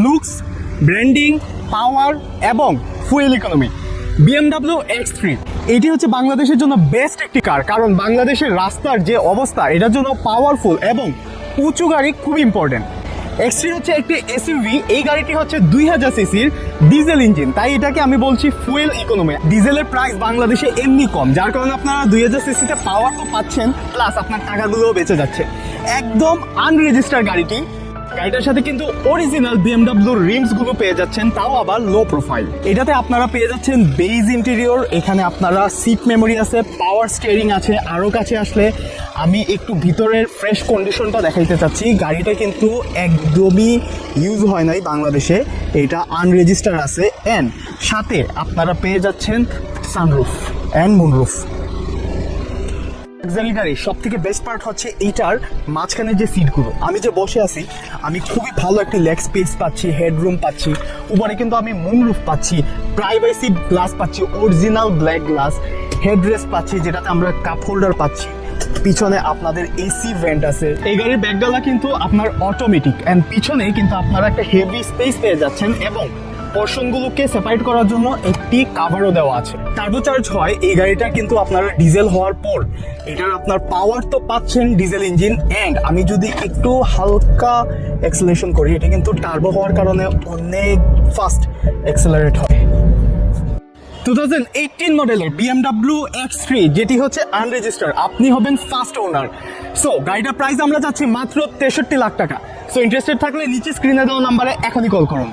Looks, branding, পাওয়ার এবং fuel economy. BMW X3 এটি হচ্ছে বাংলাদেশের জন্য বেস্ট একটি কার, কারণ বাংলাদেশের রাস্তার যে অবস্থা এটার জন্য পাওয়ারফুল এবং উঁচু গাড়ি খুব ইম্পর্টেন্ট। X3 হচ্ছে একটি এসইউভি। এই গাড়িটি হচ্ছে 2000 সিসির ডিজেল ইঞ্জিন, তাই এটাকে আমি বলছি ফুয়েল ইকোনমি। ডিজেলের প্রাইস বাংলাদেশে এমনি কম, যার কারণে আপনারা 2000 সিসিতে পাওয়ার তো পাচ্ছেন, প্লাস আপনার টাকাগুলোও বেঁচে যাচ্ছে। একদম আনরেজিস্টার্ড গাড়িটার সাথে কিন্তু অরিজিনাল BMW রিমস গুলো পেয়ে যাচ্ছেন, তাও আবার লো প্রোফাইল। এটাতে আপনারা পেয়ে যাচ্ছেন বেজ ইন্টেরিয়র, এখানে আপনারা সিট মেমোরি আছে, পাওয়ার স্টিয়ারিং আছে। আরো কাছে আসলে আমি একটু ভিতরের ফ্রেশ কন্ডিশনটা দেখাইতে চাচ্ছি। গাড়িটা কিন্তু একদমই ইউজ হয় নাই বাংলাদেশে, এটা আনরেজিস্টার্ড আছে। এন্ড সাথে আপনারা পেয়ে যাচ্ছেন সানরুফ এন্ড মুনরুফ। লাক্সারি গাড়ির সব থেকে বেস্ট পার্ট হচ্ছে এইটার মাঝখানে যে সিটগুলো। আমি যে বসে আছি আমি খুবই ভালো একটি লেগ স্পেস পাচ্ছি, হেডরুম পাচ্ছি, উপরে কিন্তু আমি মুনরুফ পাচ্ছি, প্রাইভেসি গ্লাস পাচ্ছি, অরিজিনাল ব্ল্যাক গ্লাস, হেডরেস্ট পাচ্ছি যেটাতে আমরা কাপ হোল্ডার পাচ্ছি, পিছনে আপনাদের এসি ভেন্ট আছে। এই গাড়ির ব্যাকডালা কিন্তু আপনার অটোমেটিক এন্ড পিছনে কিন্তু আপনারা একটা হেভি স্পেস পেয়ে যাচ্ছেন এবং পোর্শনগুলোকে সেপারেট করার জন্য একটি কাভারও দেওয়া আছে। টার্বোচার্জ হয় এই গাড়িটা কিন্তু আপনারা ডিজেল হওয়ার পর। এটার আপনার পাওয়ার তো পাচ্ছেন ডিজেল ইঞ্জিন, এন্ড আমি যদি একটু হালকা অ্যাক্সেলারেশন করি, এটা কিন্তু টার্বো হওয়ার কারণে অনেক ফাস্ট অ্যাক্সেলারেট হয়। 2018 মডেলের BMW X3 যেটি হচ্ছে আনরেজিস্টার্ড, আপনি হবেন ফার্স্ট ওনার। সো গাড়িটার প্রাইস আমরা চাচ্ছি মাত্র 63 লাখ টাকা। সো ইন্টারেস্টেড থাকলে নিচে স্ক্রিনে দেওয়া নাম্বারে এখনই কল করুন।